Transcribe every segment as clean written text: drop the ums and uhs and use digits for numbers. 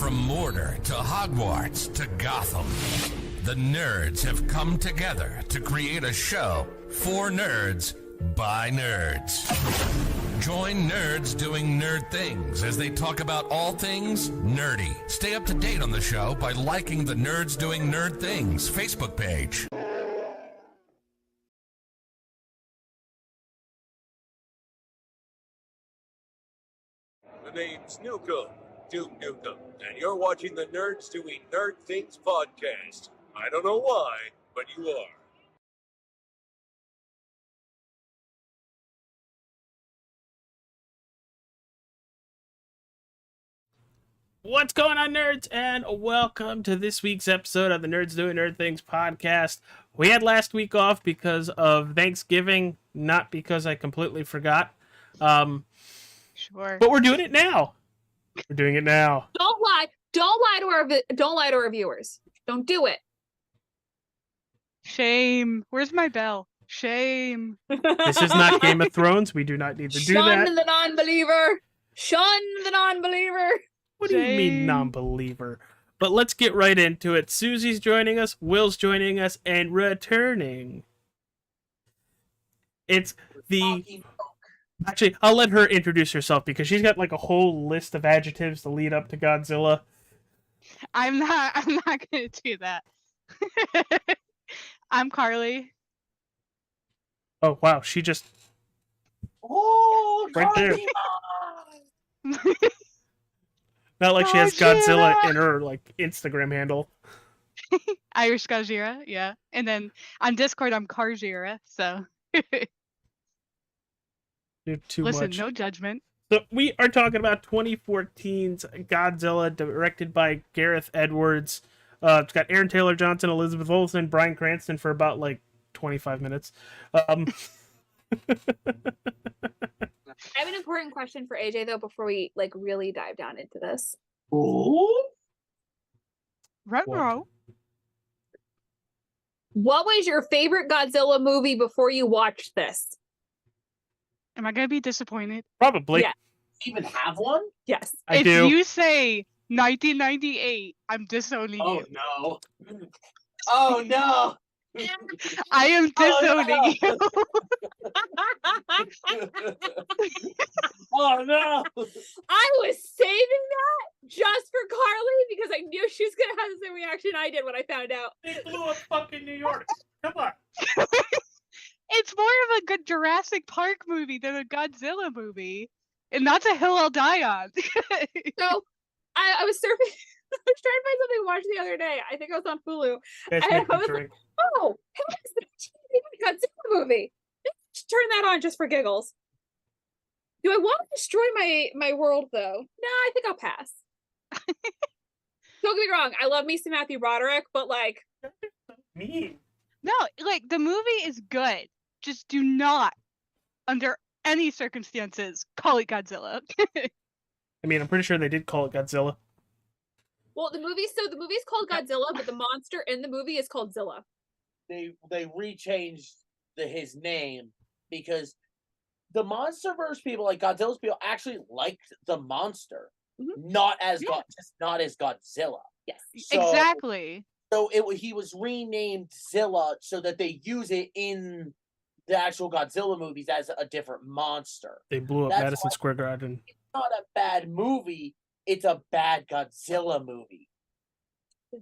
From Mordor to Hogwarts to Gotham, the nerds have come together to create a show for nerds by nerds. Join nerds doing nerd things as they talk about all things nerdy. Stay up to date on the show by liking the Nerds Doing Nerd Things Facebook page. The name's Nukem, Duke Nukem, and you're watching the Nerds Doing Nerd Things podcast. I don't know why, but you are. What's going on, nerds, and welcome to this week's episode of the Nerds Doing Nerd Things podcast. We had last week off because of Thanksgiving, not because I completely forgot. Sure. But we're doing it now. We're doing it now. Don't lie. Don't lie to our viewers. Don't do it. Shame. Where's my bell? Shame. This is not Game of Thrones. We do not need to do that. Shun the non-believer. Shun the non-believer. What do you mean, non-believer? But let's get right into it. Susie's joining us, Will's joining us, and returning. It's the... Actually, I'll let her introduce herself because she's got like a whole list of adjectives to lead up to Godzilla. I'm not gonna do that. I'm Carly. Oh, wow, she just... Oh, right there. Carly! Not like she has Godzilla Godzilla! in her like Instagram handle. Irish Gajira, yeah. And then on Discord I'm Karjira, so You're too listen, much. no judgment. So we are talking about 2014's Godzilla, directed by Gareth Edwards. It's got Aaron Taylor Johnson, Elizabeth Olsen, Bryan Cranston for about like 25 minutes. I have an important question for AJ though before we like really dive down into this. Ooh. Ruh-roh. What was your favorite Godzilla movie before you watched this? Am I gonna be disappointed? Probably. Yeah. Even have one? Yes. I if do. you say 1998, I'm disowning Oh you. no. Oh no. I am disowning you. Oh no. I was saving that just for Carly because I knew she was gonna have the same reaction I did when I found out. They blew up fucking New York. Come on. It's more of a good Jurassic Park movie than a Godzilla movie. And that's a hill I'll die on. So I was surfing. I was trying to find something to watch the other day. I think I was on Hulu. Guys, And make me I was drink. Oh, that was the favorite Godzilla movie. Let's turn that on just for giggles. Do I want to destroy my world though? No, I think I'll pass. Don't get me wrong. I love me some Matthew Broderick, but like, Mean. No, like the movie is good. Just do not, under any circumstances, call it Godzilla. I mean, I'm pretty sure they did call it Godzilla. well, the movie's called Godzilla, but the monster in the movie is called Zilla. They rechanged his name because the MonsterVerse people, like Godzilla's people, actually liked the monster, not as not as Godzilla. Yes. So, Exactly. So he was renamed Zilla so that they use it in the actual Godzilla movies as a different monster. They blew up That's Madison why- Square Garden. It's not a bad movie. It's a bad Godzilla movie.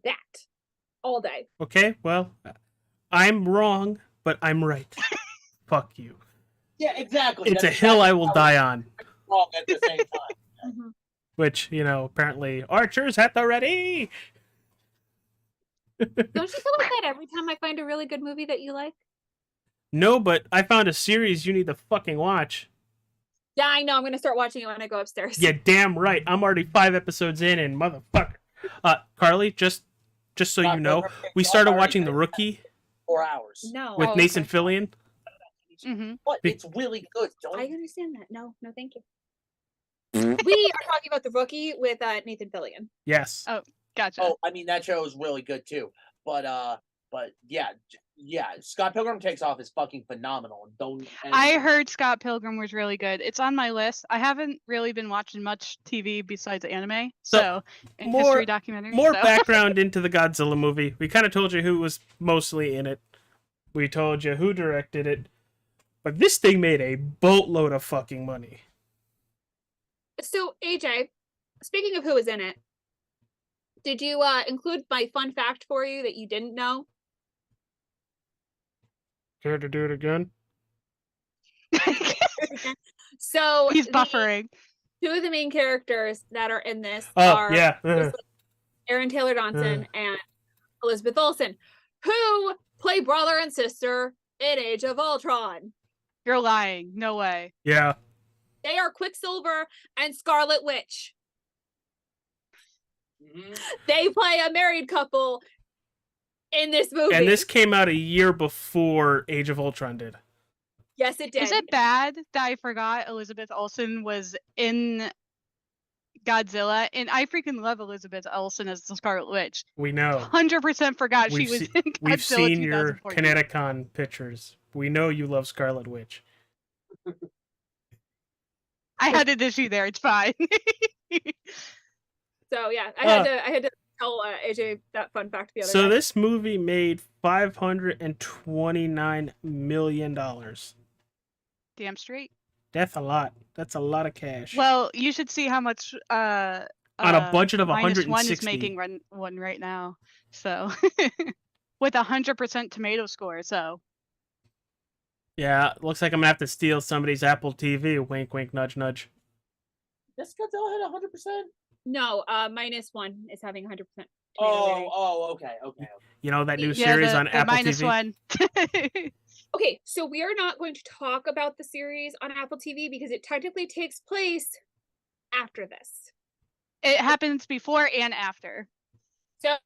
That all day. Okay, well, I'm wrong, but I'm right. Fuck you. Yeah, exactly. It's a That's hill I exactly will how die on. wrong at the same time. Which, you know, apparently archers at the ready. Don't you feel like that every time I find a really good movie that you like? No, but I found a series you need to fucking watch. Yeah, I know. I'm gonna start watching it when I go upstairs. Yeah, damn right. I'm already 5 episodes in, and motherfucker. Carly, just so you know, we started watching The Rookie 4 hours. No. with Oh, Nathan okay. Fillion. Hmm. But it's really good. I understand that. No, thank you. We are talking about The Rookie with Nathan Fillion. Yes. Gotcha. Oh, I mean that show is really good too. But yeah, Yeah, Scott Pilgrim Takes Off is fucking phenomenal. I heard Scott Pilgrim was really good. It's on my list. I haven't really been watching much TV besides anime, so and history documentaries. More so. background into the Godzilla movie. We kind of told you who was mostly in it. We told you who directed it. But this thing made a boatload of fucking money. So, AJ, speaking of who was in it, did you include my fun fact for you that you didn't know? Care to do it again? So He's buffering. Two of the main characters that are in this are Aaron Taylor Johnson and Elizabeth Olsen, who play brother and sister in Age of Ultron. You're lying. No way. Yeah. They are Quicksilver and Scarlet Witch. Mm-hmm. They play a married couple in this movie. And this came out a year before Age of Ultron did. Yes, it did. Is it bad that I forgot Elizabeth Olsen was in Godzilla? And I freaking love Elizabeth Olsen as the Scarlet Witch. We know. 100% forgot she was in Godzilla. We've seen your Kineticon pictures. We know you love Scarlet Witch. I had an issue there. It's fine. So yeah, I had to tell AJ that fun fact the other day. So this movie made $529 million. Damn straight. That's a lot. That's a lot of cash. Well, you should see how much on a budget of -1 160 is making one right now. So with 100% tomato score. So yeah, looks like I'm gonna have to steal somebody's Apple TV. Wink, wink, nudge, nudge. This Godzilla had 100%. No, -1 is having 100%. Okay. You know that new series on Apple TV? -1. Okay, so we are not going to talk about the series on Apple TV because it technically takes place after this. It happens before and after. So,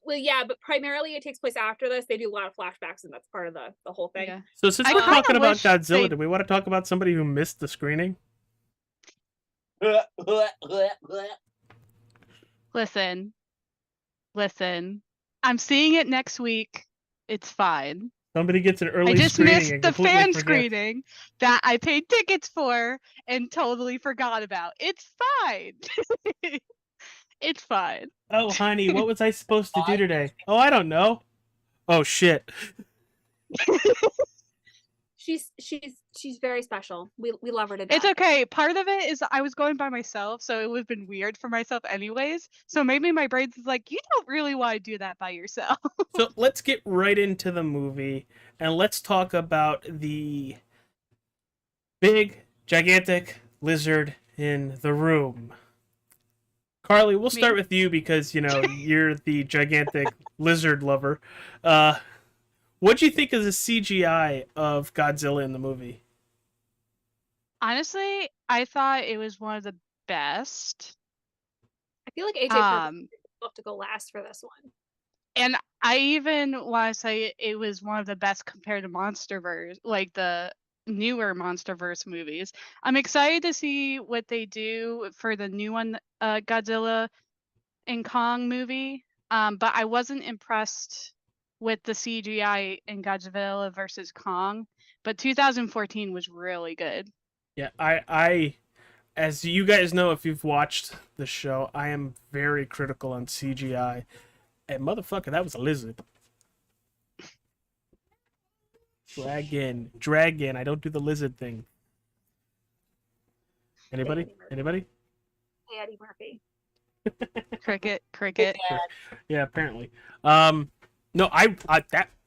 well, yeah, but primarily it takes place after this. They do a lot of flashbacks, and that's part of the whole thing. Yeah. So since we're talking about Godzilla, do we want to talk about somebody who missed the screening? Listen. I'm seeing it next week. It's fine. Somebody gets an early I just screening missed and the fan forgets. screening that I paid tickets for and totally forgot about. It's fine. It's fine. Oh, honey, what was I supposed to do today? Oh, I don't know. Oh, shit. She's very special. We love her to death. It's okay. Part of it is I was going by myself, so it would have been weird for myself anyways. So maybe my brain's like, you don't really want to do that by yourself. So let's get right into the movie, and let's talk about the big, gigantic lizard in the room. Carly, we'll start with you because, you know, you're the gigantic lizard lover. What do you think of the CGI of Godzilla in the movie? Honestly, I thought it was one of the best. I feel like AJ will have to go last for this one. And I even want to say it was one of the best compared to MonsterVerse, like the newer MonsterVerse movies. I'm excited to see what they do for the new one, Godzilla and Kong movie. But I wasn't impressed with the CGI in Godzilla versus Kong, but 2014 was really good. Yeah, I as you guys know, if you've watched the show, I am very critical on CGI. And motherfucker, that was a lizard. Dragon. I don't do the lizard thing. Anybody? Hey, Eddie Murphy. Cricket. Yeah, apparently. No, I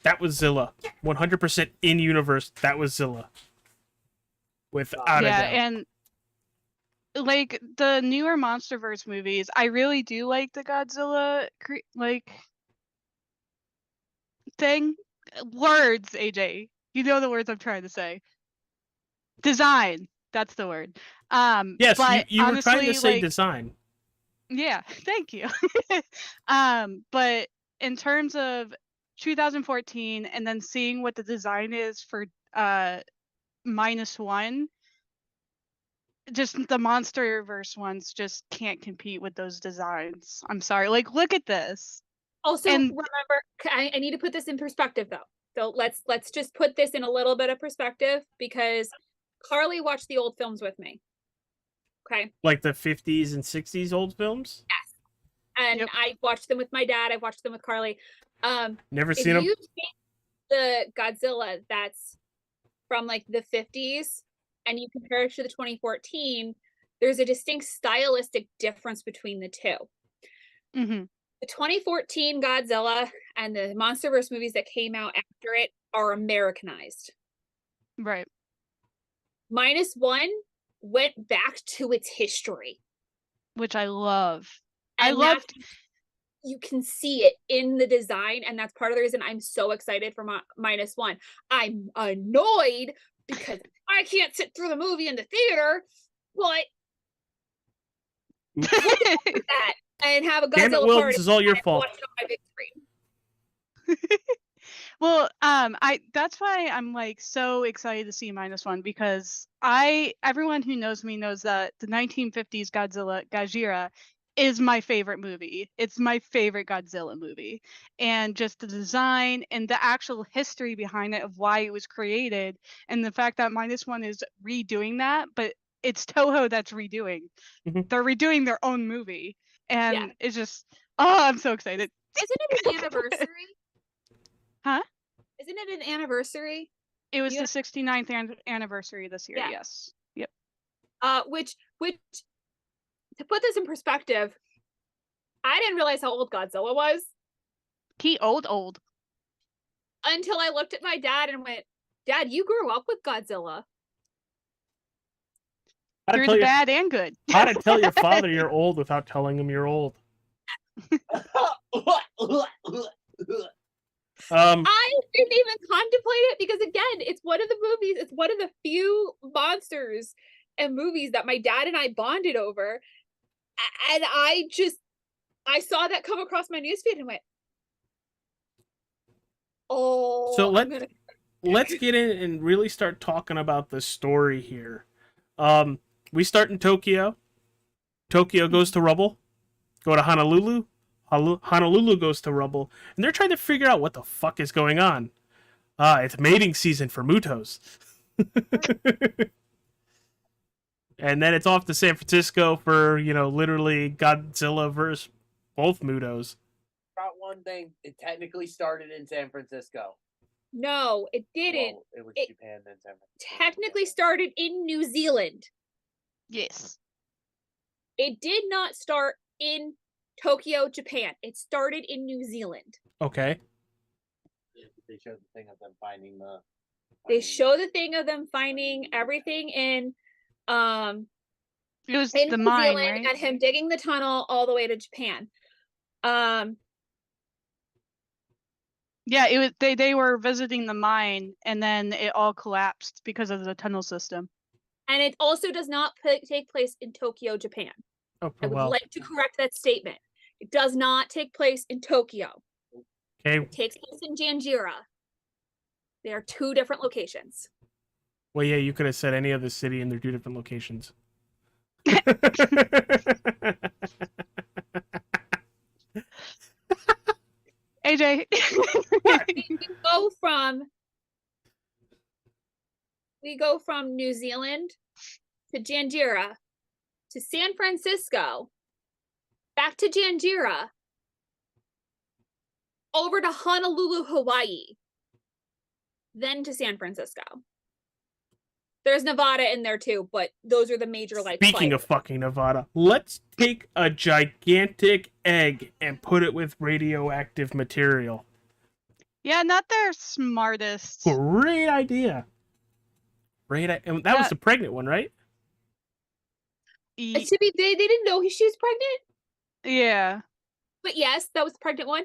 that was Zilla. 100% in universe. That was Zilla. Without a doubt. And like the newer MonsterVerse movies, I really do like the Godzilla thing. Words, AJ. You know the words I'm trying to say. Design. That's the word. Yes, but you honestly, were trying to say design. Yeah, thank you. But in terms of 2014 and then seeing what the design is for -1, just the MonsterVerse ones just can't compete with those designs. I'm sorry. Like, look at this. Also, remember, I need to put this in perspective, though. So let's just put this in a little bit of perspective, because Carly watched the old films with me. Okay. Like the 50s and 60s old films? Yes. And Yep. I watched them with my dad. I watched them with Carly. Never seen them. If you take the Godzilla that's from like the 50s and you compare it to the 2014, there's a distinct stylistic difference between the two. Mm-hmm. The 2014 Godzilla and the MonsterVerse movies that came out after it are Americanized. Right. -1 went back to its history, Which I love. and I loved. you can see it in the design, and that's part of the reason I'm so excited for -1. I'm annoyed because I can't sit through the movie in the theater, but that and have a Godzilla Damn it, Will, party. this is all your and fault. watch it on my big screen. Well, that's why I'm like so excited to see -1, because everyone who knows me knows that the 1950s Gojira is my favorite movie. It's my favorite Godzilla movie. And just the design and the actual history behind it of why it was created, and the fact that -1 is redoing that, but it's Toho that's redoing. Mhm. They're redoing their own movie. And Yeah. it's just, oh, I'm so excited. Isn't it an anniversary? Huh? Isn't it an anniversary? It was Yeah. the 69th anniversary this year. Yeah. Yes. Yep. Which to put this in perspective, I didn't realize how old Godzilla was He old. until I looked at my dad and went, "Dad, you grew up with Godzilla." How to Through tell the your, bad and good. how to tell your father you're old without telling him you're old. I didn't even contemplate it because, again, it's one of the movies, it's one of the few monsters and movies that my dad and I bonded over. And I saw that come across my newsfeed and went, "Oh, So I'm gonna." let's get in and really start talking about the story here. We start in Tokyo. Tokyo goes to rubble. Go to Honolulu. Honolulu goes to rubble. And they're trying to figure out what the fuck is going on. It's mating season for Mutos. And then it's off to San Francisco for, literally Godzilla versus both Mutos. Got one thing. It technically started in San Francisco. No, it didn't. Well, it was It Japan then San Francisco. technically started in New Zealand. Yes. It did not start in Tokyo, Japan. It started in New Zealand. Okay. They showed the thing of them finding the. They show the thing of them finding everything in It was in the New mine, Zealand, right? and him digging the tunnel all the way to Japan. Yeah, it was they were visiting the mine, and then it all collapsed because of the tunnel system. And it also does not take place in Tokyo, Japan. Oh, I would well. like to correct that statement. It does not take place in Tokyo. Okay. It takes place in Janjira. They are two different locations. Well, yeah, you could have said any other city and they're two different locations. AJ. we go from New Zealand to Janjira to San Francisco, back to Janjira, over to Honolulu, Hawaii, then to San Francisco. There's Nevada in there too, but those are the major Speaking of fucking Nevada, let's take a gigantic egg and put it with radioactive material. Yeah, not their smartest. Great idea. And that was the pregnant one, right? They didn't know she was pregnant. Yeah. But yes, that was the pregnant one.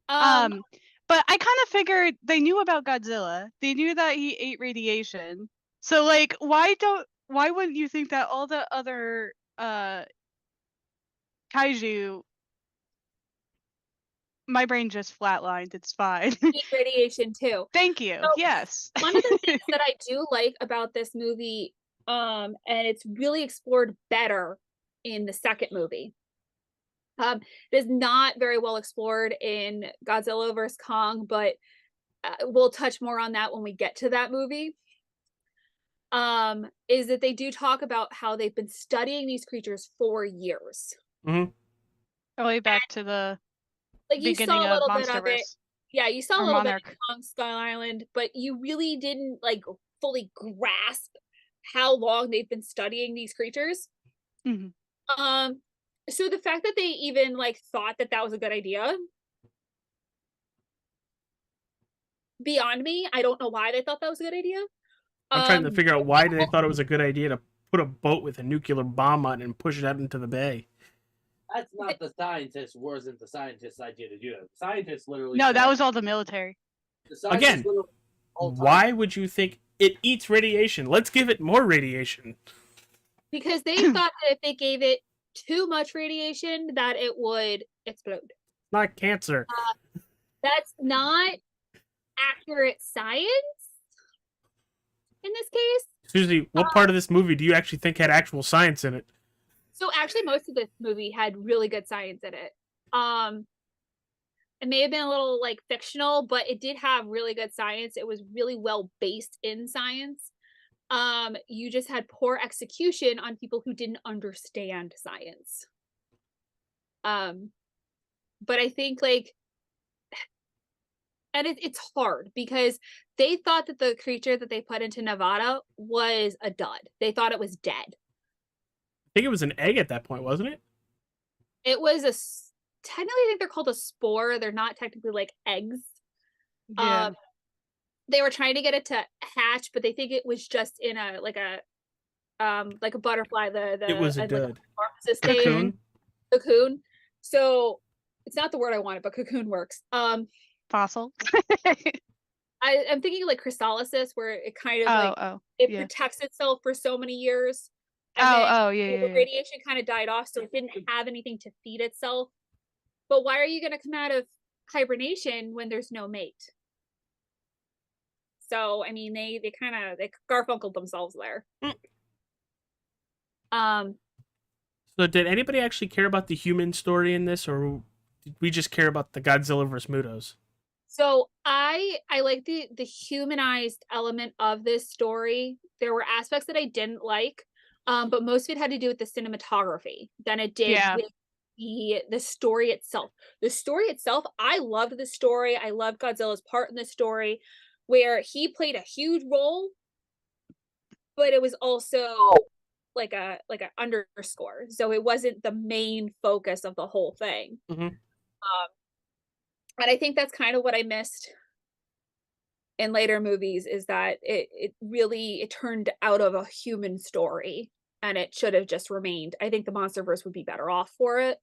But I kind of figured they knew about Godzilla. They knew that he ate radiation. So like, why wouldn't you think that all the other kaiju? My brain just flatlined. It's fine. Eat radiation too. Thank you. So, yes. One of the things that I do like about this movie, and it's really explored better in the second movie. It is not very well explored in Godzilla vs. Kong, but we'll touch more on that when we get to that movie, is that they do talk about how they've been studying these creatures for years. Mm-hmm. All the way back to the Like you saw beginning a of little bit of it. MonsterVerse. Yeah, you saw a Or little bit Monarch. on Skull Island, but you really didn't like fully grasp how long they've been studying these creatures. Mhm. So the fact that they even like thought that that was a good idea, beyond me. I don't know why they thought that was a good idea. I'm trying to figure out why they thought it was a good idea to put a boat with a nuclear bomb on it and push it out into the bay. That's not the scientist. Wasn't the scientist's idea to do it? The scientist literally. No, said, that was all the military. the scientist Again, literally the whole time- why would you think it eats radiation? Let's give it more radiation. Because they thought that if they gave it too much radiation, that it would explode. Not cancer. That's not accurate science in this case. Susie, what part of this movie do you actually think had actual science in it? So actually, most of this movie had really good science in it. It may have been a little like fictional, but it did have really good science. It was really well based in science. You just had poor execution on people who didn't understand science. But I think like, and it's hard because they thought that the creature that they put into Nevada was a dud. They thought it was dead. I think it was an egg at that point, wasn't it? It was technically I think they're called a spore. They're not technically like eggs. Yeah. They were trying to get it to hatch, but they think it was just in a like a butterfly. It was a like, dud. cocoon. Cocoon. So it's not the word I wanted, but cocoon works. Fossil. I'm thinking like chrysalysis, where it kind of protects itself for so many years. And the radiation kind of died off, so it didn't have anything to feed itself. But why are you going to come out of hibernation when there's no mate? So I mean, they Garfunkeled themselves there. So did anybody actually care about the human story in this, or did we just care about the Godzilla vs. Mutos? So I like the humanized element of this story. There were aspects that I didn't like, but most of it had to do with the cinematography than it did with the story itself. The story itself, I loved the story. I loved Godzilla's part in the story, where he played a huge role, but it was also like a underscore. So it wasn't the main focus of the whole thing. Mm-hmm. And I think that's kind of what I missed in later movies, is that it really turned out of a human story, and it should have just remained. I think the MonsterVerse would be better off for it,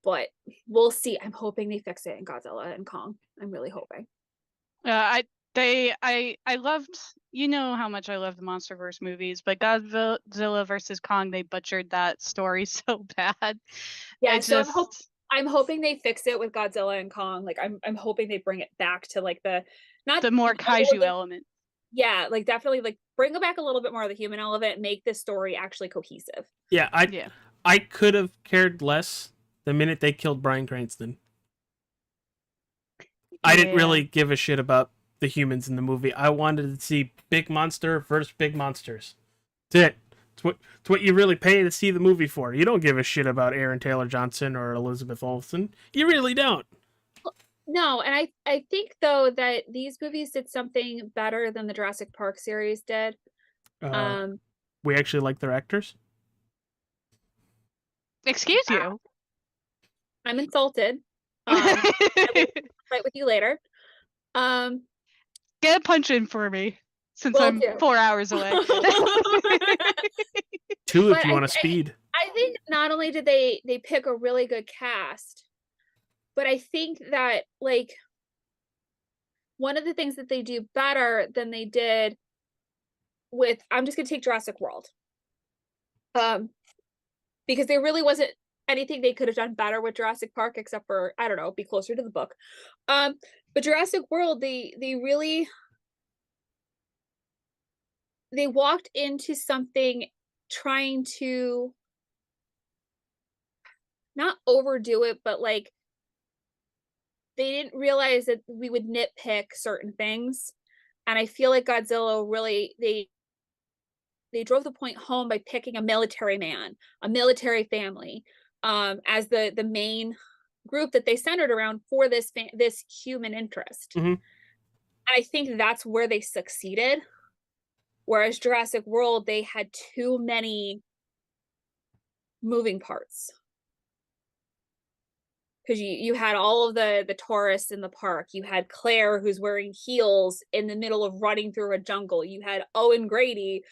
but we'll see. I'm hoping they fix it in Godzilla and Kong. I'm really hoping. I loved, you know how much I love the MonsterVerse movies, but Godzilla versus Kong, they butchered that story so bad. Yeah, so I'm hoping they fix it with Godzilla and Kong. Like I'm hoping they bring it back to like the more kaiju element. Yeah, like definitely like bring it back a little bit more of the human element, make this story actually cohesive. Yeah, I could have cared less the minute they killed Bryan Cranston. I didn't really give a shit about the humans in the movie. I wanted to see big monster versus big monsters. That's it. It's what you really pay to see the movie for. You don't give a shit about Aaron Taylor Johnson or Elizabeth Olsen. You really don't. No, and I think though that these movies did something better than the Jurassic Park series did. We actually like their actors. Excuse you. I'm insulted. I will fight with you later. Get a punch in for me, since I'm 4 hours away. 2 if you want to speed. I think not only did they pick a really good cast, but I think that like one of the things that they do better than they did with, I'm just gonna take Jurassic World, because there really wasn't anything they could have done better with Jurassic Park, except for, I don't know, be closer to the book. But Jurassic World, they walked into something trying to not overdo it, but like they didn't realize that we would nitpick certain things. And I feel like Godzilla really they drove the point home by picking a military man, a military family, as the main group that they centered around for this human interest. Mm-hmm. And I think that's where they succeeded. Whereas Jurassic World, they had too many moving parts. Because you had all of the tourists in the park. You had Claire, who's wearing heels in the middle of running through a jungle. You had Owen Grady,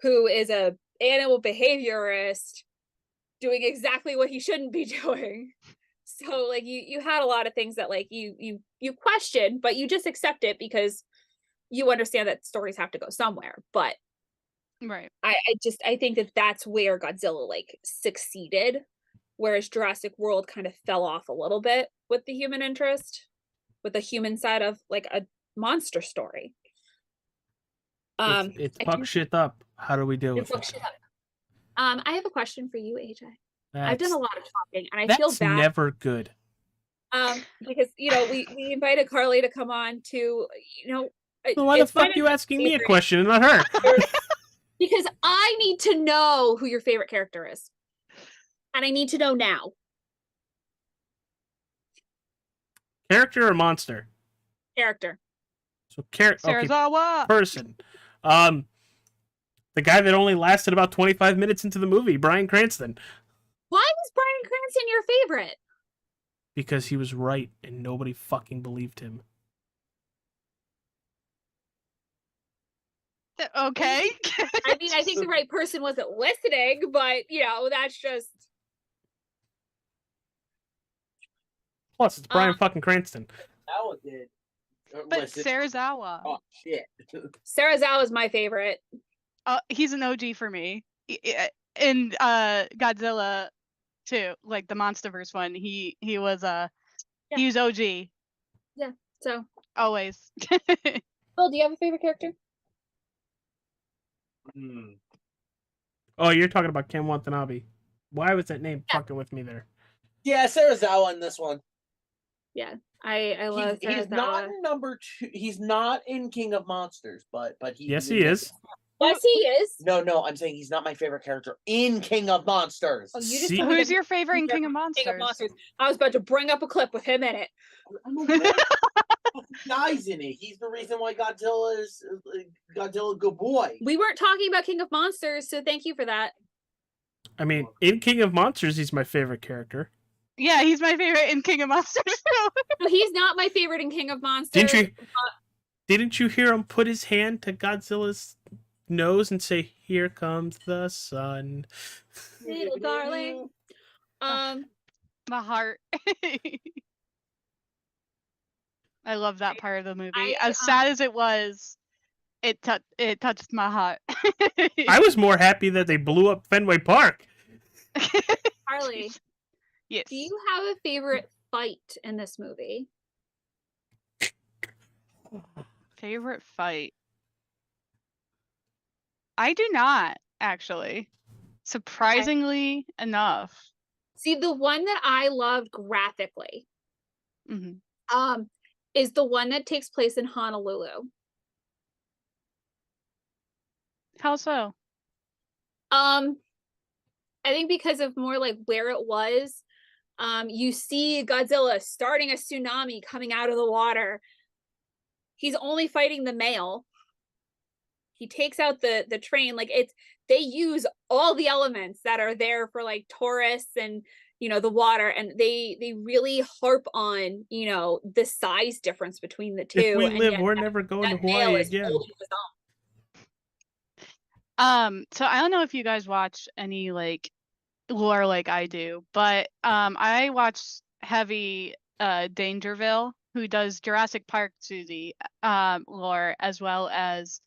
who is a animal behaviorist, doing exactly what he shouldn't be doing. So like you had a lot of things that like you question, but you just accept it because you understand that stories have to go somewhere. But Right. I think that that's where Godzilla like succeeded, whereas Jurassic World kind of fell off a little bit with the human interest, with the human side of like a monster story. It's fuck shit up. How do we deal with it? Shit up. I have a question for you, AJ. I've done a lot of talking, and I feel bad. That's never good. Because we invited Carly to come on to So why the fuck are you asking me a question and not her? Because I need to know who your favorite character is, and I need to know now. Character or monster? Character. So Serizawa. Person. The guy that only lasted about 25 minutes into the movie, Bryan Cranston. Why was Bryan Cranston your favorite? Because he was right and nobody fucking believed him. Okay. I mean, I think the right person wasn't listening, but that's just. Plus, it's Bryan fucking Cranston. That did. But Serizawa. Oh shit. Serizawa is my favorite. He's an OG for me. And Godzilla too, like the MonsterVerse one. He was he was OG. Yeah. So always. Phil, do you have a favorite character? Oh, you're talking about Ken Watanabe. Why was that name fucking with me there? Yeah, Serizawa in this one. Yeah, I love Serizawa. He's not in number 2. He's not in King of Monsters, but he. Yes, he is. Yes, he is. No, I'm saying he's not my favorite character in King of Monsters. Oh, you just who's your favorite in King of Monsters? King of Monsters. I was about to bring up a clip with him in it. Guy's in it. He's the reason why Godzilla is Godzilla good boy. We weren't talking about King of Monsters, so thank you for that. I mean, in King of Monsters, he's my favorite character. Yeah, he's my favorite in King of Monsters. No, he's not my favorite in King of Monsters. Didn't you hear him put his hand to Godzilla's nose and say, "Here comes the sun"? Little darling. My heart. I love that part of the movie. As sad as it was, it touched my heart. I was more happy that they blew up Fenway Park. Harley, yes. Do you have a favorite fight in this movie? Favorite fight? I do not, actually. Surprisingly enough. See, the one that I loved graphically, is the one that takes place in Honolulu. How so? I think because of more like where it was. You see Godzilla starting a tsunami coming out of the water. He's only fighting the male. He takes out the train. Like they use all the elements that are there for like tourists and the water, and they really harp on the size difference between the two. If we live, we're never going to Hawaii again. So I don't know if you guys watch any like lore like I do, but I watch heavy Dangerville, who does Jurassic Park to the lore, as well as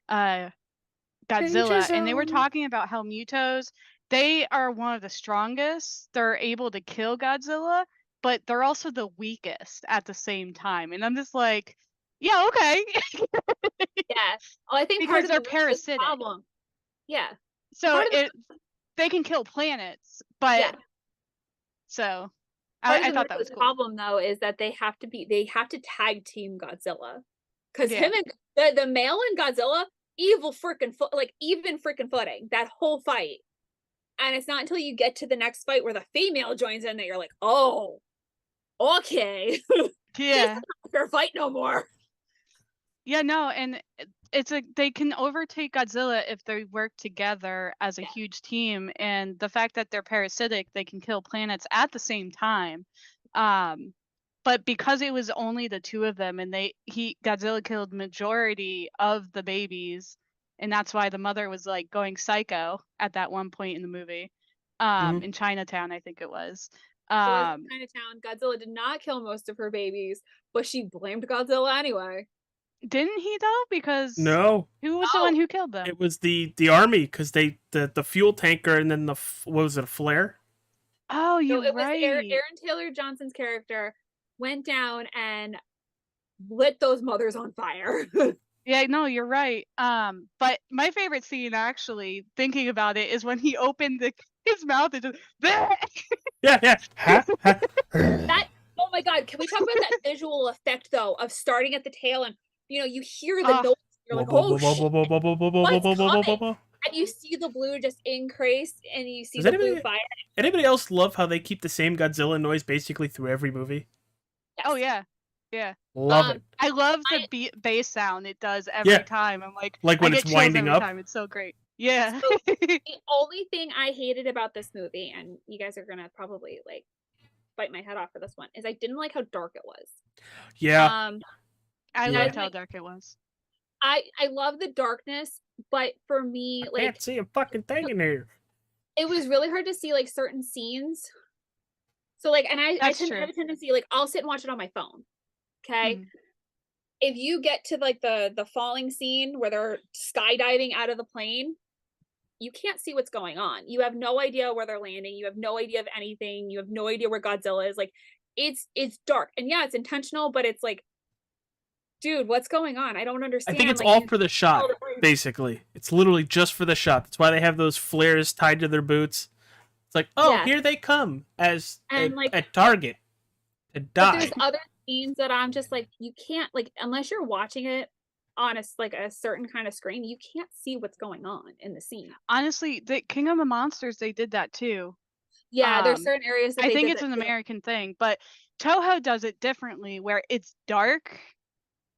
Godzilla, and they were talking about how Mutos, they are one of the strongest. They're able to kill Godzilla, but they're also the weakest at the same time. And I'm just like, yeah, okay. Yeah. Oh, I think because part of they're the parasitic. Problem. Yeah. So they can kill planets, but yeah. So I thought that was cool. problem though is that they have to tag team Godzilla, because Yeah. him and the male and Godzilla even freaking footing that whole fight, and it's not until you get to the next fight where the female joins in that you're like, oh, okay, Yeah. fair fight no more. Yeah, no, and they can overtake Godzilla if they work together as a huge team, and the fact that they're parasitic, they can kill planets at the same time. But because it was only the two of them, and Godzilla killed majority of the babies, and that's why the mother was like going psycho at that one point in the movie. In Chinatown, I think it was. It was in Chinatown. Godzilla did not kill most of her babies, but she blamed Godzilla anyway. Didn't he though? Because No, who was the one who killed them? it was the army, because the fuel tanker, and then what was it, a flare? Oh, So you're it was right. Aaron Taylor Johnson's character went down and lit those mothers on fire. Yeah, no, you're right. But my favorite scene, actually, thinking about it, is when he opened his mouth and just. Yeah. That, oh my god, can we talk about that visual effect though of starting at the tail and you hear the noise, you're like, oh shit, and you see the blue just increase, and you see blue fire. Anybody else love how they keep the same Godzilla noise basically through every movie? Yes. Oh yeah. Love it. I love the bass sound it does every time. I'm like when I it's get chills winding every up. time. It's so great. Yeah. So, the only thing I hated about this movie, and you guys are gonna probably like bite my head off for this one, is I didn't like how dark it was. Yeah. I loved how dark it was. I love the darkness, but for me, I can't see a fucking thing in here. It was really hard to see like certain scenes. So like, and I have a tendency, like, I'll sit and watch it on my phone. Okay. If you get to like the falling scene where they're skydiving out of the plane, you can't see what's going on. You have no idea where they're landing. You have no idea of anything. You have no idea where Godzilla is. Like, it's dark, and yeah, it's intentional, but it's like, dude, what's going on? I don't understand. I think it's all for the shot, basically. It's literally just for the shot. That's why they have those flares tied to their boots. It's like, here they come as a target to die. But there's other scenes that I'm just like, you can't, like, unless you're watching it on a certain kind of screen, you can't see what's going on in the scene. Honestly, the King of the Monsters, they did that too. Yeah, there's certain areas that I think it's an American thing, but Toho does it differently, where it's dark,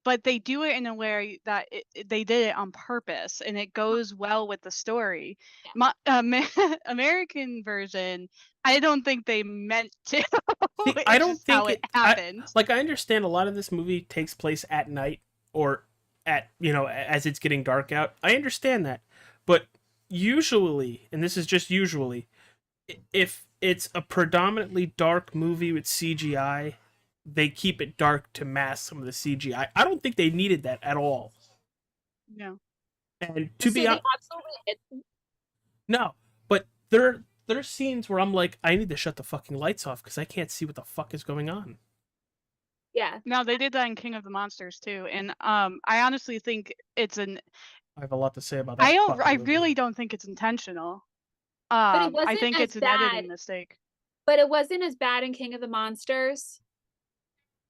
but they do it in a way that they did it on purpose, and it goes well with the story. American version, I don't think they meant to. See, I don't think how it happened. I understand a lot of this movie takes place at night, or at, as it's getting dark out. I understand that. But usually, and this is just usually, if it's a predominantly dark movie with CGI, they keep it dark to mask some of the CGI. I don't think they needed that at all. No. And to be honest, no, but there's scenes where I'm like, I need to shut the fucking lights off because I can't see what the fuck is going on. Yeah. No, they did that in King of the Monsters too, and I honestly think it's I have a lot to say about that. I really don't think it's intentional. But it wasn't I think it's an editing mistake. But it wasn't as bad in King of the Monsters.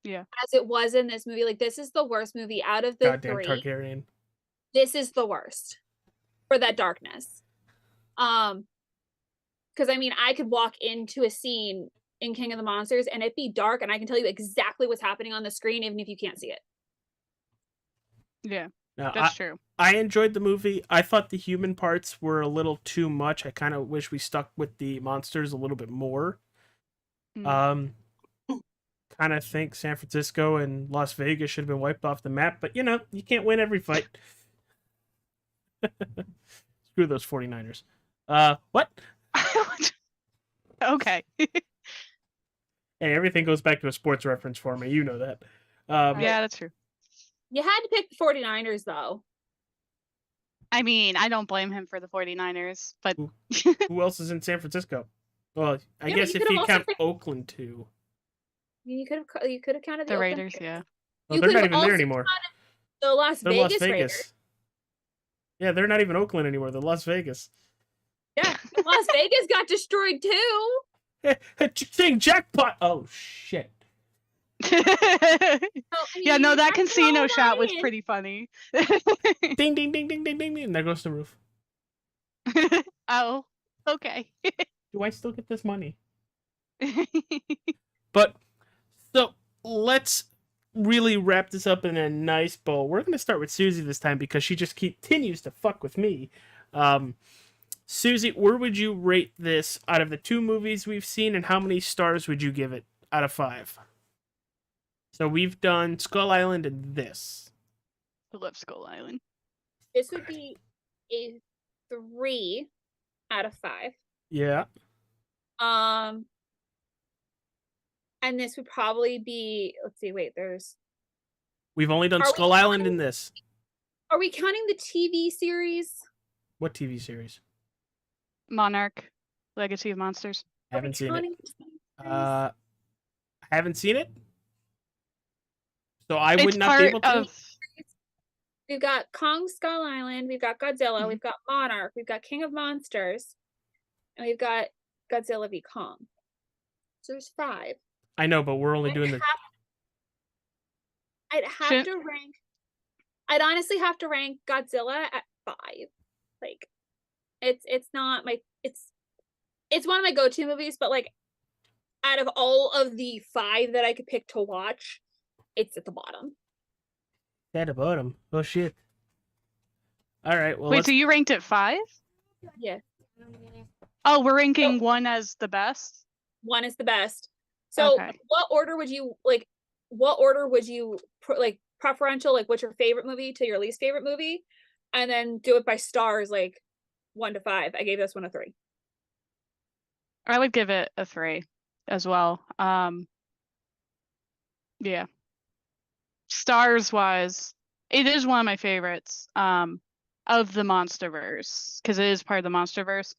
Yeah. As it was in this movie. Like, this is the worst movie out of the Goddamn three. Targaryen. This is the worst for that darkness. Because I mean, I could walk into a scene in King of the Monsters and it be dark, and I can tell you exactly what's happening on the screen, even if you can't see it. Yeah, now, that's true. I enjoyed the movie. I thought the human parts were a little too much. I kind of wish we stuck with the monsters a little bit more. Kind of think San Francisco and Las Vegas should have been wiped off the map, but you can't win every fight. Screw those 49ers. What? Okay. Hey, everything goes back to a sports reference for me. You know that. Yeah, that's true. You had to pick the 49ers, though. I mean, I don't blame him for the 49ers, but... Who else is in San Francisco? Well, I guess if you count Oakland, too. You could have counted the Raiders, yeah. Well, they're not even there anymore. The Las Vegas Raiders. Yeah, they're not even Oakland anymore. They're Las Vegas. Yeah, Las Vegas got destroyed, too. Saying jackpot. Oh shit. Yeah, no, that that's casino all shot was that is. pretty funny. Ding ding ding ding ding ding ding. And there goes the roof. Oh, okay. Do I still get this money? But so let's really wrap this up in a nice bow. We're gonna start with Susie this time because she just continues to fuck with me. Susie, where would you rate this out of the 2 movies we've seen, and how many stars would you give it out of 5? So we've done Skull Island and this. I love Skull Island. This would be a 3 out of 5. Yeah. And this would probably be, let's see, wait, We've only done Are we Skull Island counting- in this. are we counting the TV series? What TV series? Monarch, Legacy of Monsters. Haven't seen it. Counting the TV series? I haven't seen it. So I It's would not part be able to. of. We've got Kong Skull Island, we've got Godzilla, Mhm. we've got Monarch, we've got King of Monsters, and we've got Godzilla v Kong. So there's 5. I know, but we're only doing the. I'd have Shouldn't- to rank. I'd honestly have to rank Godzilla at 5. Like, it's not my it's one of my go-to movies, but like, out of all of the 5 that I could pick to watch, it's at the bottom. At the bottom. Oh shit. All right. Well, Wait, let's... so you ranked it 5? Yeah, Oh, we're ranking 1 as the best. 1 is the best. So, Okay. what order would you like? What order would you like preferential? Like, what's your favorite movie to your least favorite movie, and then do it by stars, like 1 to 5. I gave this one a 3. I would give it a 3 as well. Yeah. Stars wise, it is one of my favorites of the Monsterverse because it is part of the Monsterverse.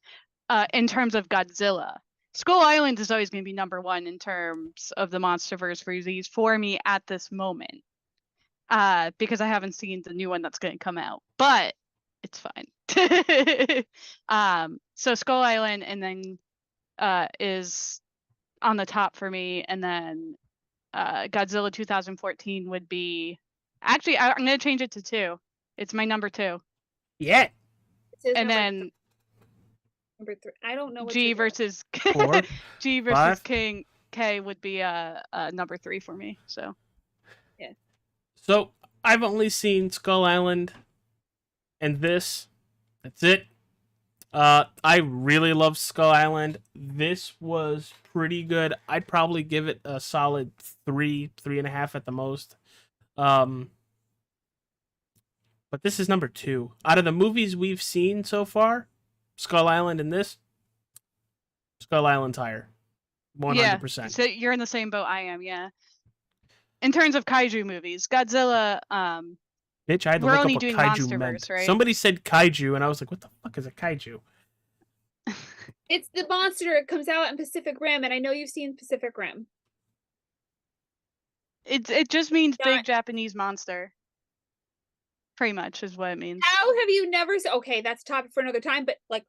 In terms of Godzilla, Skull Island is always going to be number 1 in terms of the Monsterverse movies for me at this moment. Because I haven't seen the new one that's going to come out, but it's fine. So Skull Island and then is on the top for me, and then Godzilla 2014 would be actually I'm going to change it to 2. It's my number 2. Yeah. This is And number then number 3. I don't know what G you're doing. versus 4. G versus 5. King K would be number 3 for me. So So I've only seen Skull Island and this. That's it. I really love Skull Island. This was pretty good. I'd probably give it a solid 3.5 at the most. But this is number 2 out of the movies we've seen so far. Skull Island and this. Skull Island's higher, 100%. yeah, so you're in the same boat I am. Yeah. In terms of kaiju movies, Godzilla. Bitch, I had to We're look only up what doing kaiju MonsterVerse, meant. right? Somebody said kaiju, and I was like, "What the fuck is a kaiju?" It's the monster. It comes out in Pacific Rim, and I know you've seen Pacific Rim. It just means Yeah. big Japanese monster. Pretty much is what it means. How have you never seen? Okay, that's a topic for another time. But like,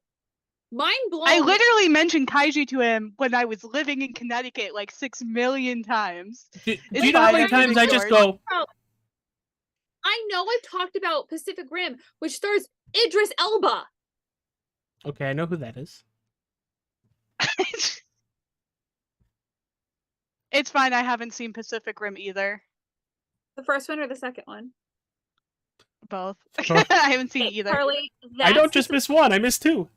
mind blown. I literally mentioned kaiju to him when I was living in Connecticut like 6 million times. Do It's you know how many fine, times I just ignored. go, I know I've talked about Pacific Rim, which stars Idris Elba. "Okay, I know who that is." It's fine. I haven't seen Pacific Rim either. The first one or the second one? Both. Oh. I haven't seen either. Carly, I don't that's just miss one; I miss 2.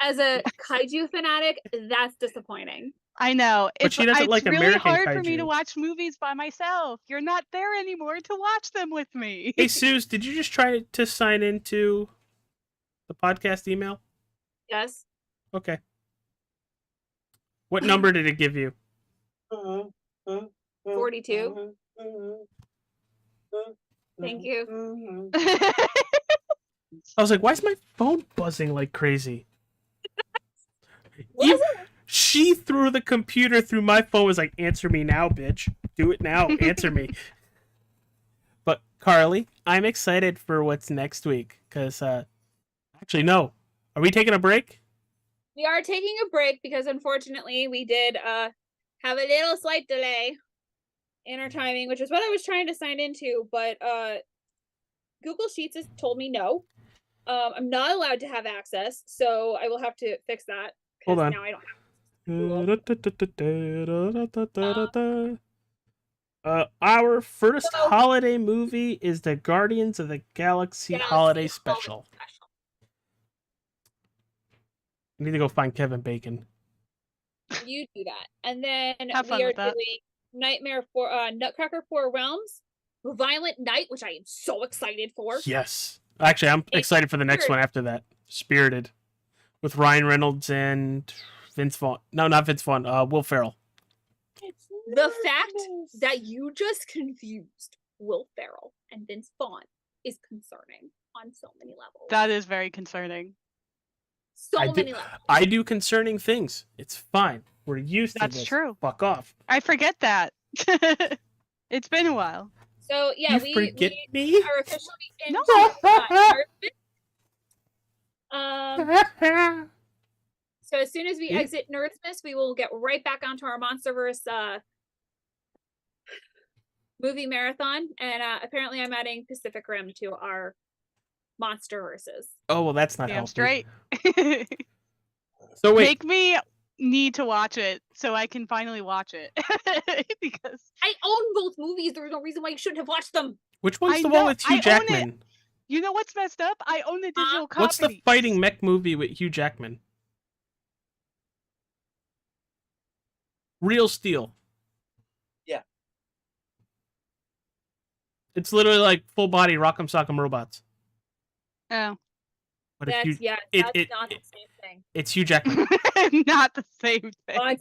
as a kaiju fanatic, that's disappointing. I know. But she doesn't it's like really American hard for me to kaiju. watch movies by myself. You're not there anymore to watch them with me. Hey, Suze, did you just try to sign into the podcast email? Yes. Okay. What number did it give you? 42. Thank you. I was like, "Why is my phone buzzing like crazy?" Was You- it? She threw the computer through my phone. Was like, "Answer me now, bitch. Do it now. Answer me." But Carly, I'm excited for what's next week because, actually, no. Are we taking a break? We are taking a break because unfortunately we did have a little slight delay in our timing, which is what I was trying to sign into, but Google Sheets has told me no. I'm not allowed to have access, so I will have to fix that. Hold on. Now I don't have Our first holiday movie is the Guardians of the Galaxy Holiday Special. I need to go find Kevin Bacon. You do that, and then Have fun we are with that. doing Nutcracker Four Realms, Violent Night, which I am so excited for. Yes. Actually, I'm excited for the next one after that. Spirited. With Ryan Reynolds and Vince Vaughn. No, not Vince Vaughn. Will Ferrell. The fact that you just confused Will Ferrell and Vince Vaughn is concerning on so many levels. That is very concerning. Many levels. I do concerning things. It's fine. We're used to this. That's true. Fuck off. I forget that. It's been a while. So yeah, you forget we me? are officially in. So as soon as we exit Nerdsmith, we will get right back onto our MonsterVerse movie marathon, and apparently I'm adding Pacific Rim to our MonsterVerses. Oh well, that's not Damn healthy. straight. So wait, Make me need to watch it so I can finally watch it. Because I own both movies. There's no reason why you shouldn't have watched them. which one's I the know, one with Hugh I own Jackman? you know what's messed up? I own the digital copy. What's the fighting mech movie with Hugh Jackman? Real Steel. Yeah. It's literally like full body Rock'em Sock'em Robots. Oh. But That's it's not the same thing. It's Hugh Jackman. Not the same thing.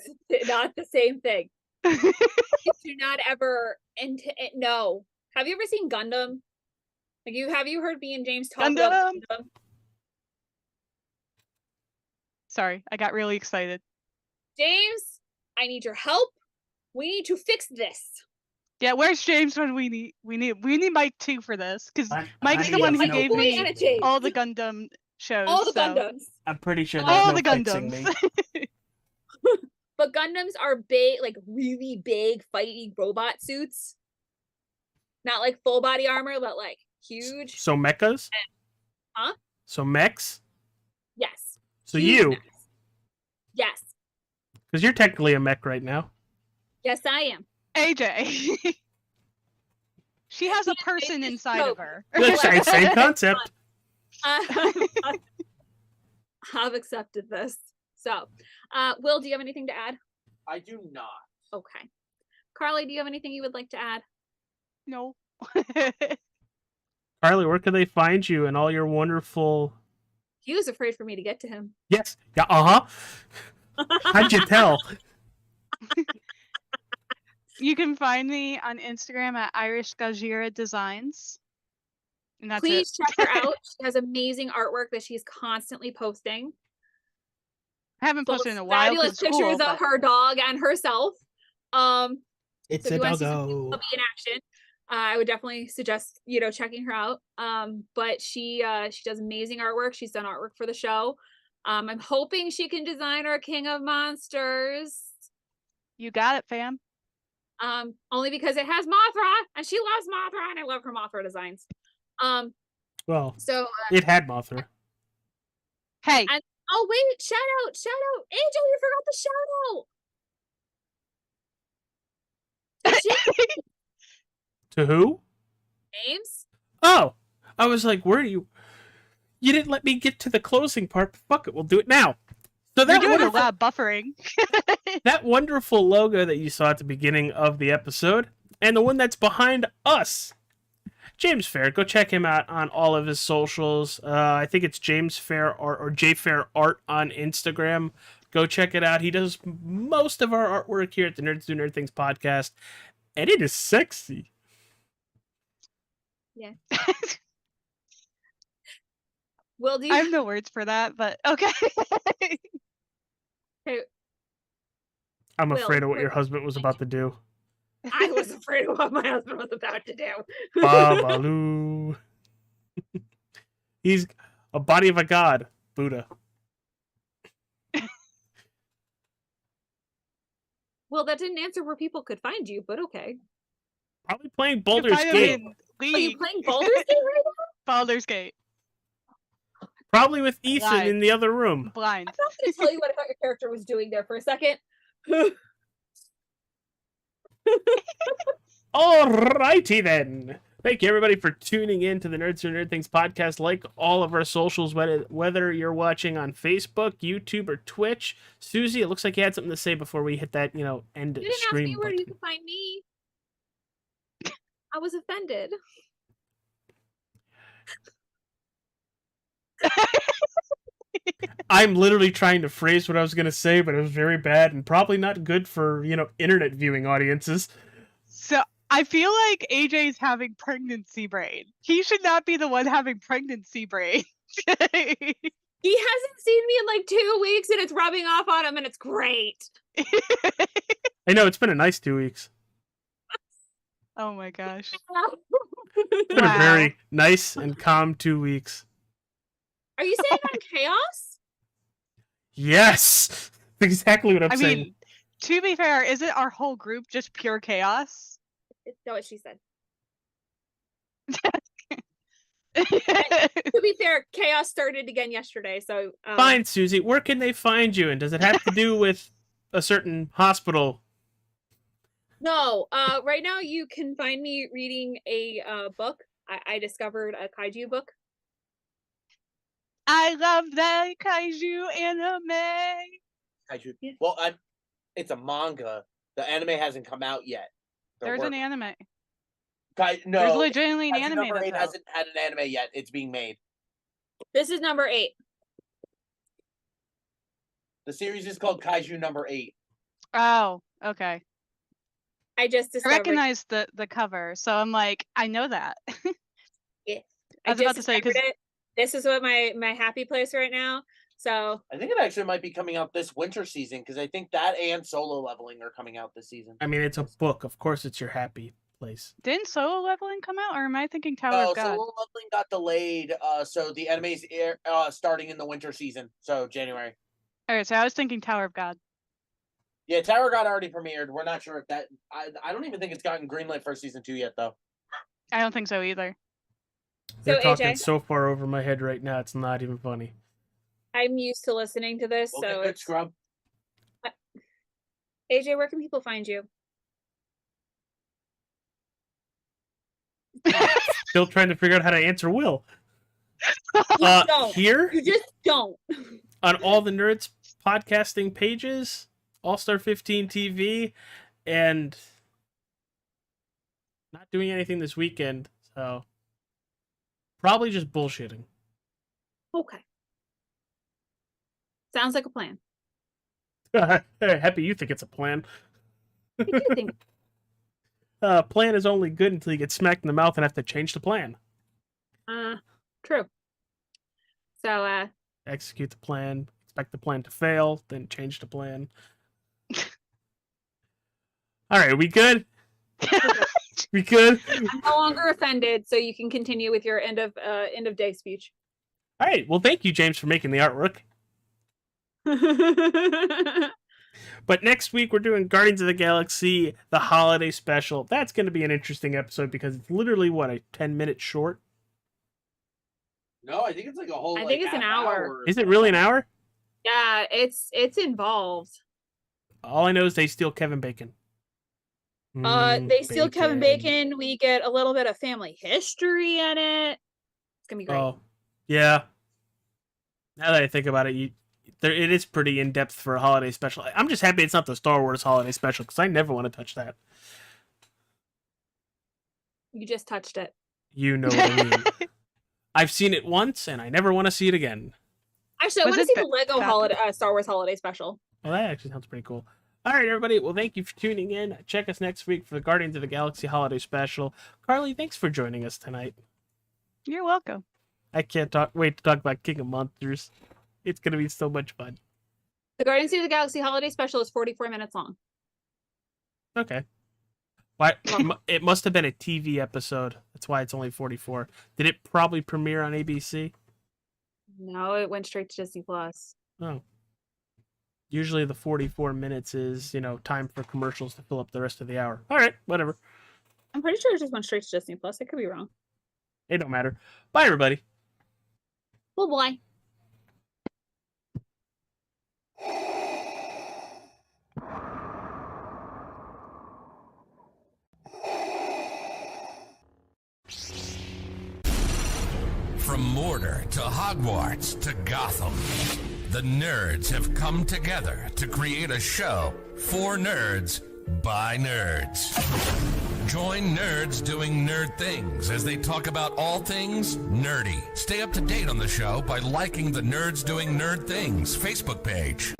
Not the same thing. Do not ever no. Have you ever seen Gundam? Have you heard me and James talk about Gundam? Sorry, I got really excited. James, I need your help. We need to fix this. Yeah, where's James when we need Mike too for this? Because Mike's the one who gave me all the Gundam shows. All the Gundams. I'm pretty sure all no the Gundams. Me. But Gundams are big, like really big, fighty robot suits. Not like full body armor, but like huge. So mechas? Huh? So mechs? Yes. So huge mechs. Yes. Because you're technically a mech right now. Yes, I am. AJ. She has a person inside of her. Same concept. I've accepted this. So, Will, do you have anything to add? I do not. Okay. Carly, do you have anything you would like to add? No. Carly, where can they find you and all your wonderful... He was afraid for me to get to him. Yes. Yeah, how'd you tell? You can find me on Instagram at Irish Gajira Designs. And that's Please check her out. She has amazing artwork that she's constantly posting. I haven't posted in a while. Fabulous pictures of her dog and herself. It's so a doggo. Be in action. I would definitely suggest checking her out. But she does amazing artwork. She's done artwork for the show. I'm hoping she can design our King of Monsters. You got it, fam. Only because it has Mothra, and she loves Mothra, and I love her Mothra designs. Well, so it had Mothra. Hey. And, oh wait, shout out, Angel, you forgot the shout out. To who? James. Oh, I was like, where are you? You didn't let me get to the closing part. Fuck it, we'll do it now. So that doing a lot of buffering. That wonderful logo that you saw at the beginning of the episode, and the one that's behind us, James Fair. Go check him out on all of his socials. I think it's James Fair or J Fair Art on Instagram. Go check it out. He does most of our artwork here at the Nerds Do Nerd Things podcast, and it is sexy. Yeah. Will do. I have no words for that, but okay. Okay. I'm afraid of what your husband was about to do. I was afraid of what my husband was about to do. Babaloo. He's a body of a god, Buddha. Well, that didn't answer where people could find you, but okay. Probably playing You Baldur's find them Gate. in Are you League. playing Baldur's Gate right now? Baldur's Gate. Probably with Ethan in the other room. Blind. I'm not going to tell you what I thought your character was doing there for a second. Alrighty then. Thank you everybody for tuning in to the Nerds Who Nerd Things podcast. Like all of our socials, whether you're watching on Facebook, YouTube, or Twitch. Susie, it looks like you had something to say before we hit that, end You didn't stream ask me where button. you can find me. I was offended. I'm literally trying to phrase what I was going to say, but it was very bad and probably not good for, internet viewing audiences. So I feel like AJ's having pregnancy brain. He should not be the one having pregnancy brain. He hasn't seen me in like 2 weeks and it's rubbing off on him and it's great. I know, it's been a nice 2 weeks. Oh my gosh. It's been a very nice and calm 2 weeks. Are you saying I'm chaos? Yes! Exactly what I'm saying. I mean, to be fair, isn't our whole group just pure chaos? Is that what she said? To be fair, chaos started again yesterday, so... Fine, Susie. Where can they find you? And does it have to do with a certain hospital? No, right now you can find me reading a book. I discovered a kaiju book. I love that kaiju anime. Kaiju. Well, it's a manga. The anime hasn't come out yet. There's an anime. No, There's legitimately an Kaiju anime number 8 that's out. hasn't had an anime yet. It's being made. This is number 8. The series is called Kaiju number 8. Oh, okay. I just I discovered. recognize the cover, so I'm like, I know that. Yeah, I was about to say, discovered it. This is what my happy place right now. So I think it actually might be coming out this winter season because I think that and Solo Leveling are coming out this season. I mean, it's a book. Of course it's your happy place. Didn't Solo Leveling come out, or am I thinking Tower of God? Solo Leveling got delayed, so the anime's starting in the winter season, so January. Alright, so I was thinking Tower of God. Yeah, Tower of God already premiered. We're not sure if that... I don't even think it's gotten greenlit for season 2 yet, though. I don't think so either. They're So, talking AJ? so far over my head right now, it's not even funny. I'm used to listening to this, Okay, so good, it's scrub. AJ, where can people find you? Still trying to figure out how to answer Will. You don't. Here You just don't. on all the Nerds podcasting pages, All Star 15 TV, and not doing anything this weekend, so probably just bullshitting. Okay. Sounds like a plan. Happy you think it's a plan. I do think Plan is only good until you get smacked in the mouth and have to change the plan. true. So Execute the plan, expect the plan to fail, then change the plan. Alright, we good? We good? I'm no longer offended, so you can continue with your end of day speech. Alright, well thank you, James, for making the artwork. But next week we're doing Guardians of the Galaxy, the holiday special. That's going to be an interesting episode because it's literally, what, a 10-minute short? No, I think it's like a whole. I think it's an hour. Is it really an hour? Yeah, it's involved. All I know is they steal Kevin Bacon. They steal Kevin Bacon. We get a little bit of family history in it. It's gonna be great. Oh, yeah. Now that I think about it, it is pretty in depth for a holiday special. I'm just happy it's not the Star Wars holiday special because I never want to touch that. You just touched it. You know what I mean. I've seen it once and I never want to see it again. Actually, I Was want to it see the Lego that- holiday Star Wars holiday special. Well, that actually sounds pretty cool. All right, everybody. Well, thank you for tuning in. Check us next week for the Guardians of the Galaxy holiday special. Carly, thanks for joining us tonight. You're welcome. I can't wait to talk about King of Monsters. It's going to be so much fun. The Guardians of the Galaxy holiday special is 44 minutes long. Okay. Why? It must have been a TV episode. That's why it's only 44. Did it probably premiere on ABC? No, it went straight to Disney Plus. Oh. usually the 44 minutes is, time for commercials to fill up the rest of the hour. All right, whatever. I'm pretty sure it just went straight to Disney Plus. I could be wrong. It don't matter. Bye, everybody. Well, bye. From Mordor to Hogwarts to Gotham, the nerds have come together to create a show for nerds by nerds. Join nerds doing nerd things as they talk about all things nerdy. Stay up to date on the show by liking the Nerds Doing Nerd Things Facebook page.